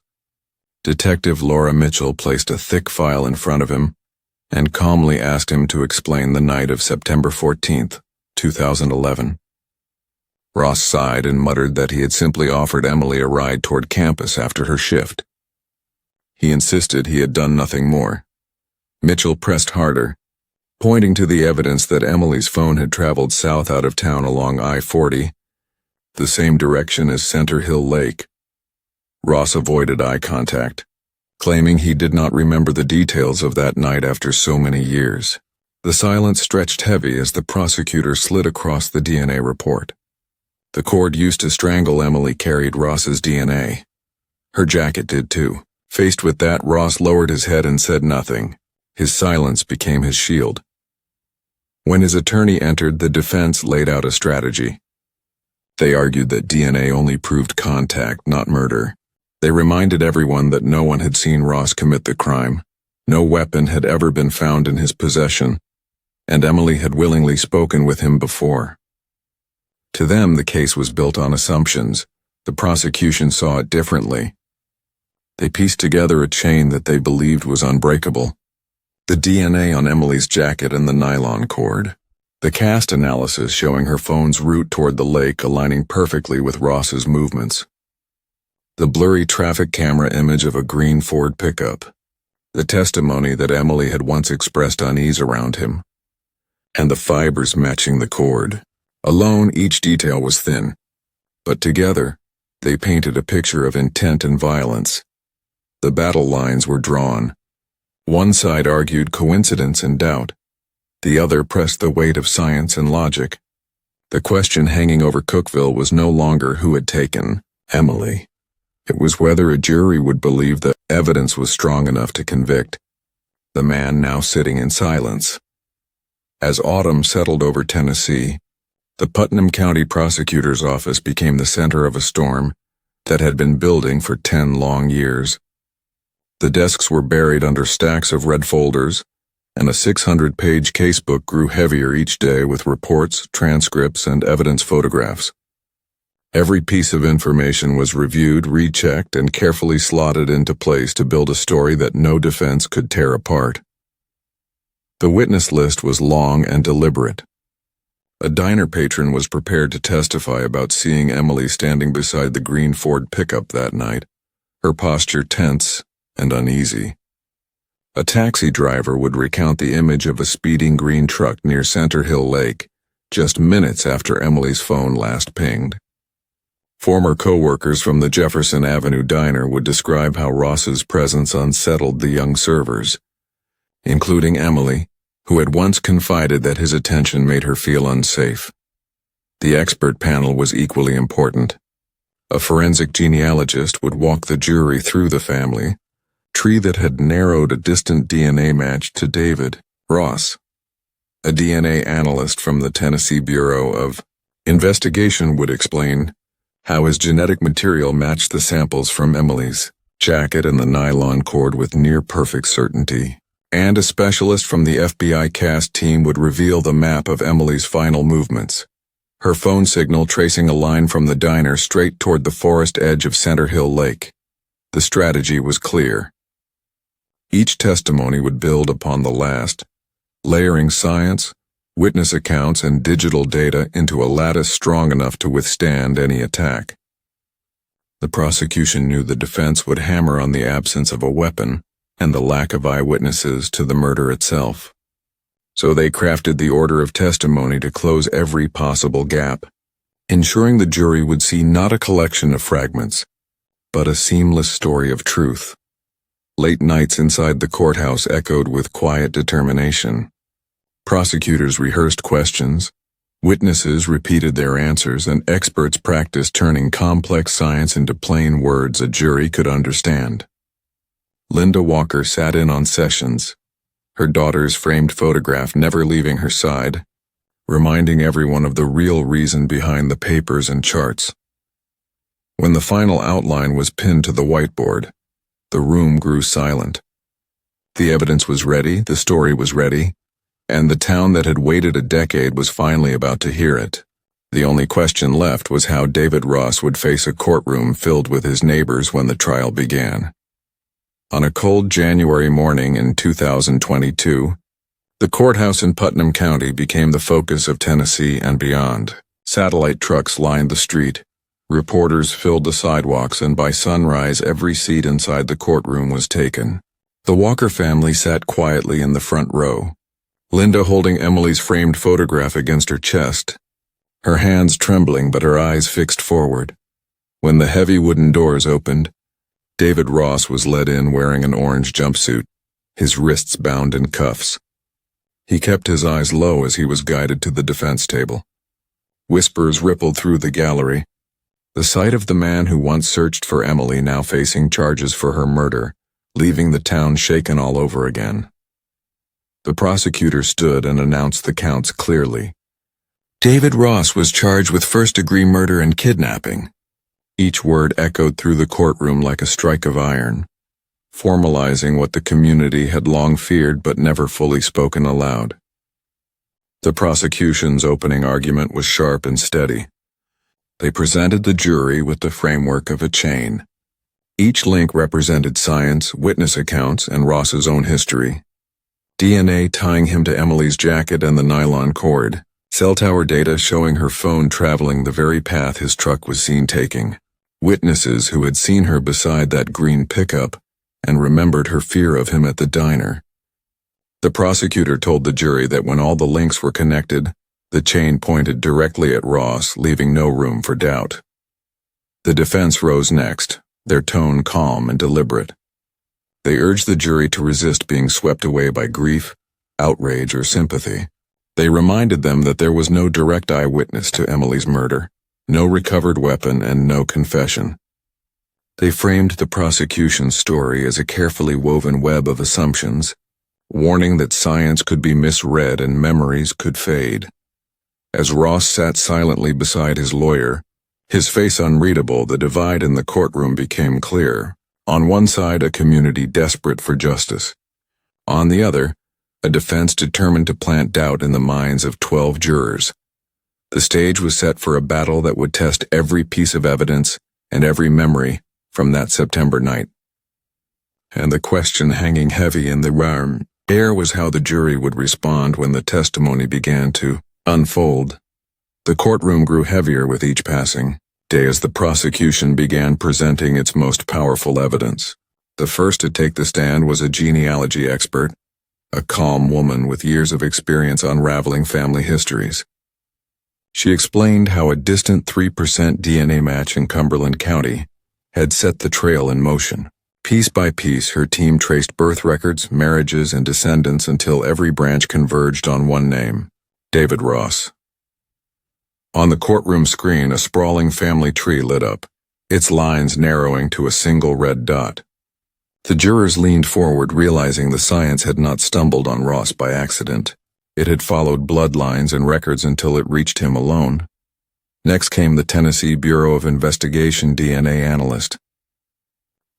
Detective Laura Mitchell placed a thick file in front of him and calmly asked him to explain the night of September 14th, 2011. Ross sighed and muttered that he had simply offered Emily a ride toward campus after her shift. He insisted he had done nothing more. Mitchell pressed harder, pointing to the evidence that Emily's phone had traveled south out of town along I-40, the same direction as Center Hill Lake. Ross avoided eye contact, claiming he did not remember the details of that night after so many years. The silence stretched heavy as the prosecutor slid across the DNA report. The cord used to strangle Emily carried Ross's DNA. Her jacket did too. Faced with that, Ross lowered his head and said nothing. His silence became his shield. When his attorney entered, the defense laid out a strategy. They argued that DNA only proved contact, not murder. They reminded everyone that no one had seen Ross commit the crime. No weapon had ever been found in his possession, and Emily had willingly spoken with him before. To them, the case was built on assumptions. The prosecution saw it differently. They pieced together a chain that they believed was unbreakable. The DNA on Emily's jacket and the nylon cord. The cast analysis showing her phone's route toward the lake aligning perfectly with Ross's movements. The blurry traffic camera image of a green Ford pickup. The testimony that Emily had once expressed unease around him. And the fibers matching the cord. Alone, each detail was thin, but together, they painted a picture of intent and violence. The battle lines were drawn. One side argued coincidence and doubt. The other pressed the weight of science and logic. The question hanging over Cookeville was no longer who had taken Emily. It was whether a jury would believe the evidence was strong enough to convict. The man now sitting in silence. As autumn settled over Tennessee, the Putnam County Prosecutor's Office became the center of a storm that had been building for 10 long years. The desks were buried under stacks of red folders, and a 600-page casebook grew heavier each day with reports, transcripts, and evidence photographs. Every piece of information was reviewed, rechecked, and carefully slotted into place to build a story that no defense could tear apart. The witness list was long and deliberate. A diner patron was prepared to testify about seeing Emily standing beside the green Ford pickup that night, her posture tense and uneasy. A taxi driver would recount the image of a speeding green truck near Center Hill Lake, just minutes after Emily's phone last pinged. Former co-workers from the Jefferson Avenue diner would describe how Ross's presence unsettled the young servers, including Emily, who had once confided that his attention made her feel unsafe. The expert panel was equally important. A forensic genealogist would walk the jury through the family tree that had narrowed a distant DNA match to David Ross. A DNA analyst from the Tennessee Bureau of Investigation would explain how his genetic material matched the samples from Emily's jacket and the nylon cord with near-perfect certainty. And a specialist from the FBI CAST team would reveal the map of Emily's final movements, her phone signal tracing a line from the diner straight toward the forest edge of Center Hill Lake. The strategy was clear. Each testimony would build upon the last, layering science, witness accounts, and digital data into a lattice strong enough to withstand any attack. The prosecution knew the defense would hammer on the absence of a weapon and the lack of eyewitnesses to the murder itself. So they crafted the order of testimony to close every possible gap, ensuring the jury would see not a collection of fragments, but a seamless story of truth. Late nights inside the courthouse echoed with quiet determination. Prosecutors rehearsed questions, witnesses repeated their answers, and experts practiced turning complex science into plain words a jury could understand. Linda Walker sat in on sessions, her daughter's framed photograph never leaving her side, reminding everyone of the real reason behind the papers and charts. When the final outline was pinned to the whiteboard, the room grew silent. The evidence was ready, the story was ready, and the town that had waited a decade was finally about to hear it. The only question left was how David Ross would face a courtroom filled with his neighbors when the trial began. On a cold January morning in 2022, the courthouse in Putnam County became the focus of Tennessee and beyond. Satellite trucks lined the street, reporters filled the sidewalks, and by sunrise every seat inside the courtroom was taken. The Walker family sat quietly in the front row, Linda holding Emily's framed photograph against her chest, her hands trembling but her eyes fixed forward. When the heavy wooden doors opened, David Ross was led in wearing an orange jumpsuit, his wrists bound in cuffs. He kept his eyes low as he was guided to the defense table. Whispers rippled through the gallery. The sight of the man who once searched for Emily now facing charges for her murder, leaving the town shaken all over again. The prosecutor stood and announced the counts clearly. David Ross was charged with first-degree murder and kidnapping. Each word echoed through the courtroom like a strike of iron, formalizing what the community had long feared but never fully spoken aloud. The prosecution's opening argument was sharp and steady. They presented the jury with the framework of a chain. Each link represented science, witness accounts, and Ross's own history. DNA tying him to Emily's jacket and the nylon cord, cell tower data showing her phone traveling the very path his truck was seen taking. Witnesses who had seen her beside that green pickup and remembered her fear of him at the diner. The prosecutor told the jury that when all the links were connected, the chain pointed directly at Ross, leaving no room for doubt. The defense rose next, their tone calm and deliberate. They urged the jury to resist being swept away by grief, outrage, or sympathy. They reminded them that there was no direct eyewitness to Emily's murder, no recovered weapon, and no confession. They framed the prosecution's story as a carefully woven web of assumptions, warning that science could be misread and memories could fade. As Ross sat silently beside his lawyer, his face unreadable, the divide in the courtroom became clear. On one side, a community desperate for justice. On the other, a defense determined to plant doubt in the minds of 12 jurors. The stage was set for a battle that would test every piece of evidence and every memory from that September night. And the question hanging heavy in the air was how the jury would respond when the testimony began to unfold. The courtroom grew heavier with each passing day as the prosecution began presenting its most powerful evidence. The first to take the stand was a genealogy expert, a calm woman with years of experience unraveling family histories. She explained how a distant 3% DNA match in Cumberland County had set the trail in motion. Piece by piece, her team traced birth records, marriages, and descendants until every branch converged on one name: David Ross. On the courtroom screen, a sprawling family tree lit up, its lines narrowing to a single red dot. The jurors leaned forward, realizing the science had not stumbled on Ross by accident. It had followed bloodlines and records until it reached him alone. Next came the Tennessee Bureau of Investigation DNA analyst.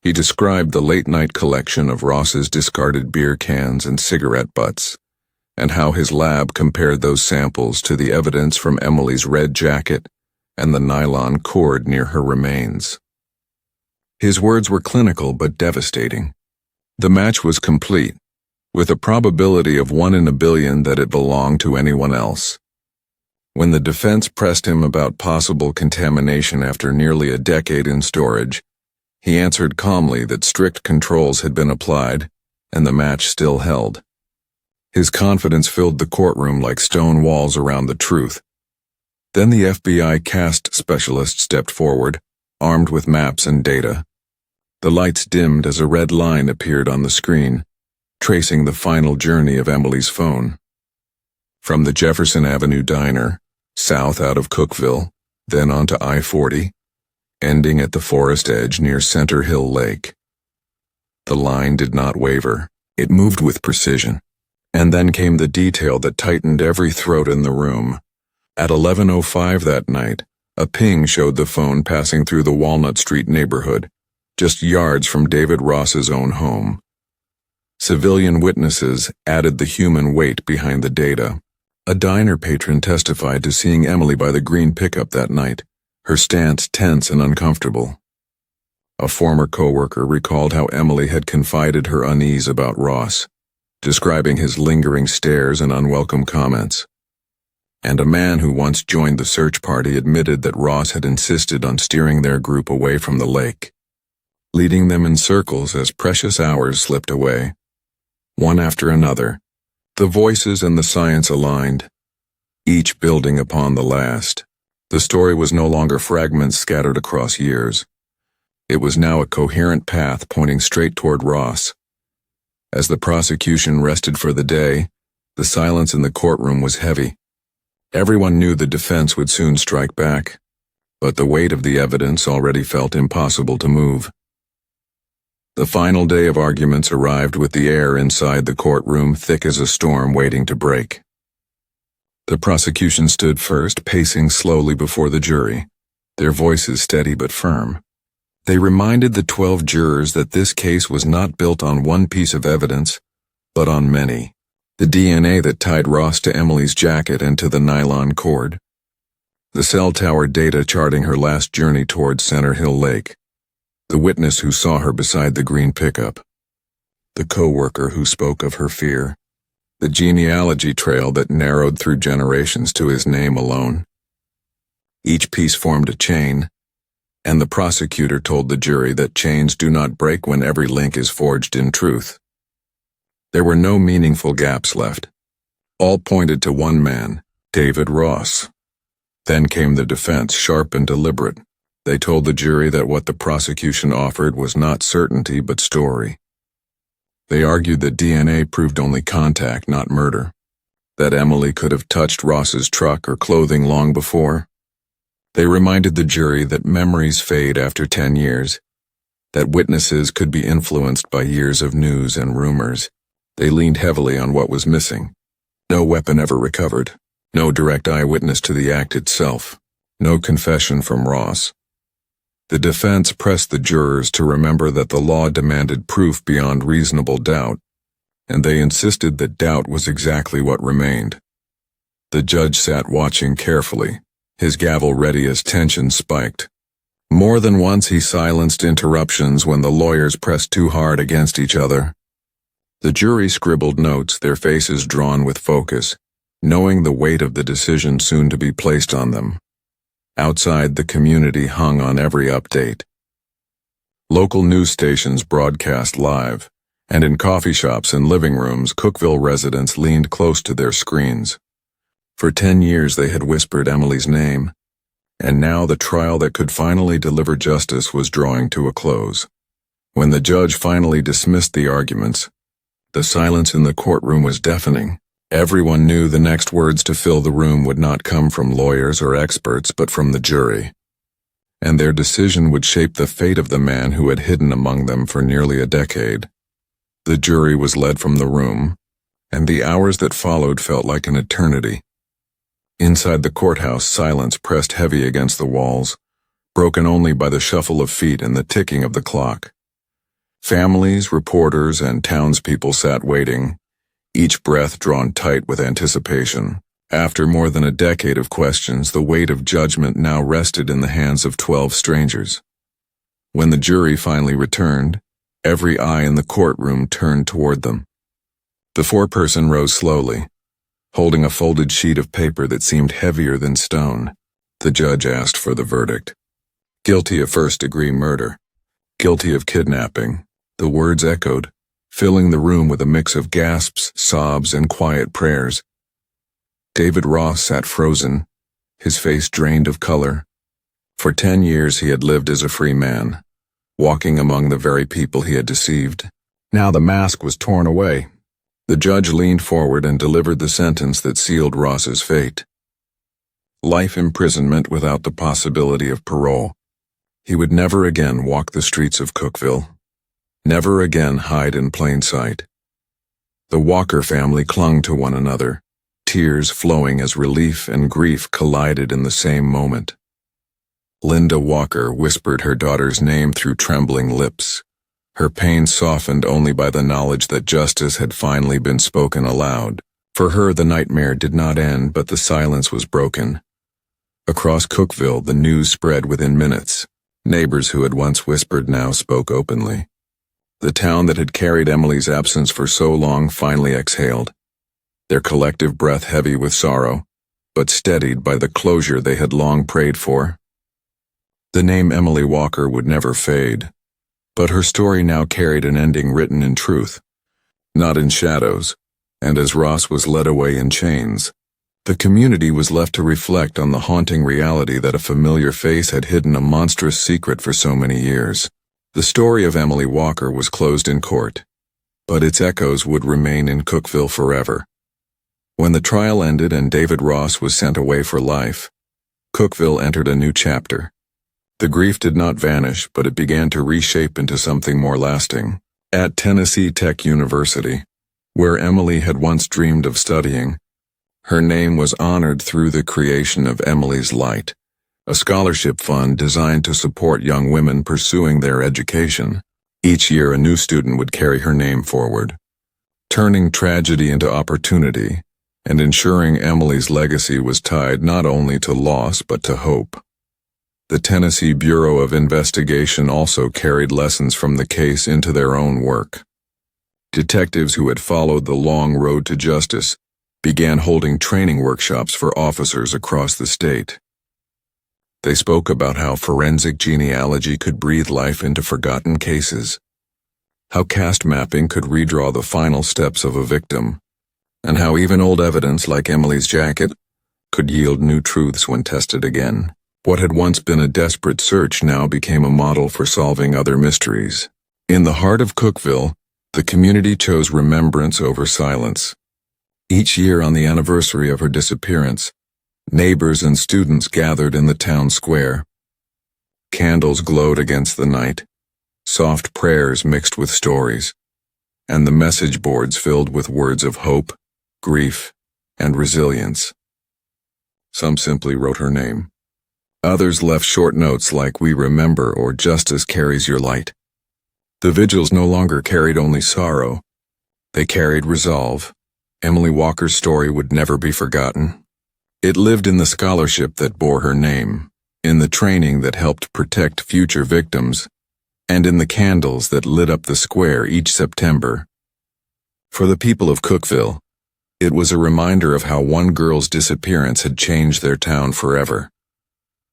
He described the late-night collection of Ross's discarded beer cans and cigarette butts, and how his lab compared those samples to the evidence from Emily's red jacket and the nylon cord near her remains. His words were clinical but devastating. The match was complete, with a probability of 1 in a billion that it belonged to anyone else. When the defense pressed him about possible contamination after nearly a decade in storage, he answered calmly that strict controls had been applied and the match still held. His confidence filled the courtroom like stone walls around the truth. Then the FBI cast specialist stepped forward, armed with maps and data. The lights dimmed as a red line appeared on the screen, tracing the final journey of Emily's phone. From the Jefferson Avenue diner, south out of Cookeville, then onto I-40, ending at the forest edge near Center Hill Lake. The line did not waver. It moved with precision. And then came the detail that tightened every throat in the room. At 11:05 that night, a ping showed the phone passing through the Walnut Street neighborhood, just yards from David Ross's own home. Civilian witnesses added the human weight behind the data. A diner patron testified to seeing Emily by the green pickup that night, her stance tense and uncomfortable. A former coworker recalled how Emily had confided her unease about Ross, describing his lingering stares and unwelcome comments. And a man who once joined the search party admitted that Ross had insisted on steering their group away from the lake, leading them in circles as precious hours slipped away. One after another, the voices and the science aligned, each building upon the last. The story was no longer fragments scattered across years. It was now a coherent path pointing straight toward Ross. As the prosecution rested for the day, the silence in the courtroom was heavy. Everyone knew the defense would soon strike back, but the weight of the evidence already felt impossible to move. The final day of arguments arrived with the air inside the courtroom thick as a storm waiting to break. The prosecution stood first, pacing slowly before the jury, their voices steady but firm. They reminded the 12 jurors that this case was not built on one piece of evidence, but on many. The DNA that tied Ross to Emily's jacket and to the nylon cord. The cell tower data charting her last journey toward Center Hill Lake. The witness who saw her beside the green pickup. The coworker who spoke of her fear. The genealogy trail that narrowed through generations to his name alone. Each piece formed a chain, and the prosecutor told the jury that chains do not break when every link is forged in truth. There were no meaningful gaps left. All pointed to one man, David Ross. Then came the defense, sharp and deliberate. They told the jury that what the prosecution offered was not certainty but story. They argued that DNA proved only contact, not murder. That Emily could have touched Ross's truck or clothing long before. They reminded the jury that memories fade after 10 years, that witnesses could be influenced by years of news and rumors. They leaned heavily on what was missing. No weapon ever recovered, no direct eyewitness to the act itself, no confession from Ross. The defense pressed the jurors to remember that the law demanded proof beyond reasonable doubt, and they insisted that doubt was exactly what remained. The judge sat watching carefully, his gavel ready as tension spiked. More than once he silenced interruptions when the lawyers pressed too hard against each other. The jury scribbled notes, their faces drawn with focus, knowing the weight of the decision soon to be placed on them. Outside, the community hung on every update. Local news stations broadcast live, and in coffee shops and living rooms, Cookeville residents leaned close to their screens. For 10 years they had whispered Emily's name, and now the trial that could finally deliver justice was drawing to a close. When the judge finally dismissed the arguments, the silence in the courtroom was deafening. Everyone knew the next words to fill the room would not come from lawyers or experts but from the jury, and their decision would shape the fate of the man who had hidden among them for nearly a decade. The jury was led from the room, and the hours that followed felt like an eternity. Inside the courthouse, silence pressed heavy against the walls, broken only by the shuffle of feet and the ticking of the clock. Families, reporters, and townspeople sat waiting, each breath drawn tight with anticipation. After more than a decade of questions, the weight of judgment now rested in the hands of 12 strangers. When the jury finally returned, every eye in the courtroom turned toward them. The foreperson rose slowly, holding a folded sheet of paper that seemed heavier than stone. The judge asked for the verdict. Guilty of first-degree murder. Guilty of kidnapping. The words echoed, filling the room with a mix of gasps, sobs, and quiet prayers. David Ross sat frozen, his face drained of color. For 10 years he had lived as a free man, walking among the very people he had deceived. Now the mask was torn away. The judge leaned forward and delivered the sentence that sealed Ross's fate. Life imprisonment without the possibility of parole. He would never again walk the streets of Cookeville. Never again hide in plain sight. The Walker family clung to one another, tears flowing as relief and grief collided in the same moment. Linda Walker whispered her daughter's name through trembling lips, her pain softened only by the knowledge that justice had finally been spoken aloud. For her, the nightmare did not end, but the silence was broken. Across Cookeville, the news spread within minutes. Neighbors who had once whispered now spoke openly. The town that had carried Emily's absence for so long finally exhaled, their collective breath heavy with sorrow, but steadied by the closure they had long prayed for. The name Emily Walker would never fade, but her story now carried an ending written in truth, not in shadows, and as Ross was led away in chains, the community was left to reflect on the haunting reality that a familiar face had hidden a monstrous secret for so many years. The story of Emily Walker was closed in court, but its echoes would remain in Cookeville forever. When the trial ended and David Ross was sent away for life, Cookeville entered a new chapter. The grief did not vanish, but it began to reshape into something more lasting. At Tennessee Tech University, where Emily had once dreamed of studying, her name was honored through the creation of Emily's Light, a scholarship fund designed to support young women pursuing their education. Each year a new student would carry her name forward, turning tragedy into opportunity and ensuring Emily's legacy was tied not only to loss but to hope. The Tennessee Bureau of Investigation also carried lessons from the case into their own work. Detectives who had followed the long road to justice began holding training workshops for officers across the state. They spoke about how forensic genealogy could breathe life into forgotten cases, how caste mapping could redraw the final steps of a victim, and how even old evidence like Emily's jacket could yield new truths when tested again. What had once been a desperate search now became a model for solving other mysteries. In the heart of Cookeville, the community chose remembrance over silence. Each year on the anniversary of her disappearance, neighbors and students gathered in the town square. Candles glowed against the night, soft prayers mixed with stories, and the message boards filled with words of hope, grief, and resilience. Some simply wrote her name. Others left short notes like "We remember" or "Justice carries your light." The vigils no longer carried only sorrow. They carried resolve. Emily Walker's story would never be forgotten. It lived in the scholarship that bore her name, in the training that helped protect future victims, and in the candles that lit up the square each September. For the people of Cookeville, it was a reminder of how one girl's disappearance had changed their town forever.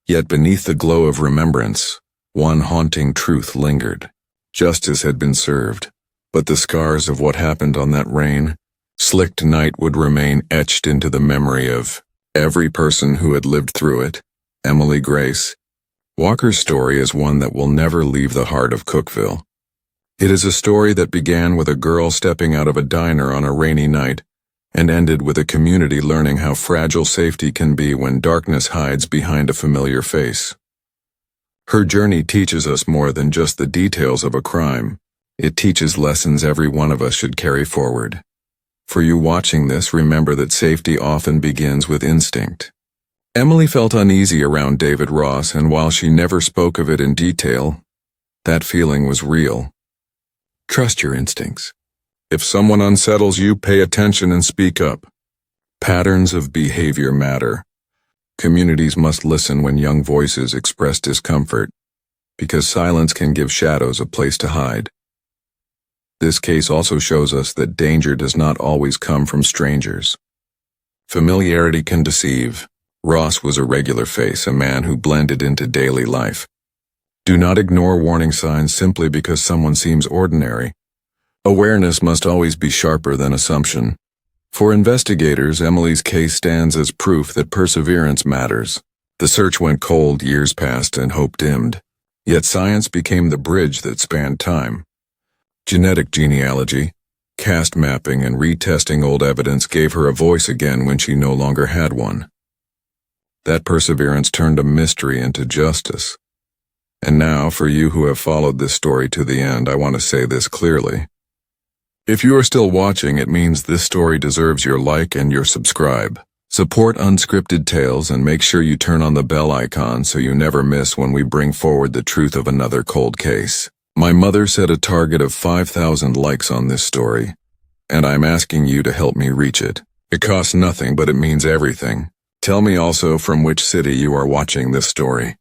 Yet beneath the glow of remembrance, one haunting truth lingered. Justice had been served, but the scars of what happened on that rain-slicked night would remain etched into the memory of every person who had lived through it. Emily Grace Walker's story is one that will never leave the heart of Cookeville. It is a story that began with a girl stepping out of a diner on a rainy night and ended with a community learning how fragile safety can be when darkness hides behind a familiar face. Her journey teaches us more than just the details of a crime. It teaches lessons every one of us should carry forward. For you watching this, remember that safety often begins with instinct. Emily felt uneasy around David Ross, and while she never spoke of it in detail, that feeling was real. Trust your instincts. If someone unsettles you, pay attention and speak up. Patterns of behavior matter. Communities must listen when young voices express discomfort, because silence can give shadows a place to hide. This case also shows us that danger does not always come from strangers. Familiarity can deceive. Ross was a regular face, a man who blended into daily life. Do not ignore warning signs simply because someone seems ordinary. Awareness must always be sharper than assumption. For investigators, Emily's case stands as proof that perseverance matters. The search went cold, years passed, and hope dimmed. Yet science became the bridge that spanned time. Genetic genealogy, caste mapping, and retesting old evidence gave her a voice again when she no longer had one. That perseverance turned a mystery into justice. And now, for you who have followed this story to the end, I want to say this clearly. If you are still watching, it means this story deserves your like and your subscribe. Support Unscripted Tales and make sure you turn on the bell icon so you never miss when we bring forward the truth of another cold case. My mother set a target of 5,000 likes on this story, and I'm asking you to help me reach it. It costs nothing, but it means everything. Tell me also from which city you are watching this story.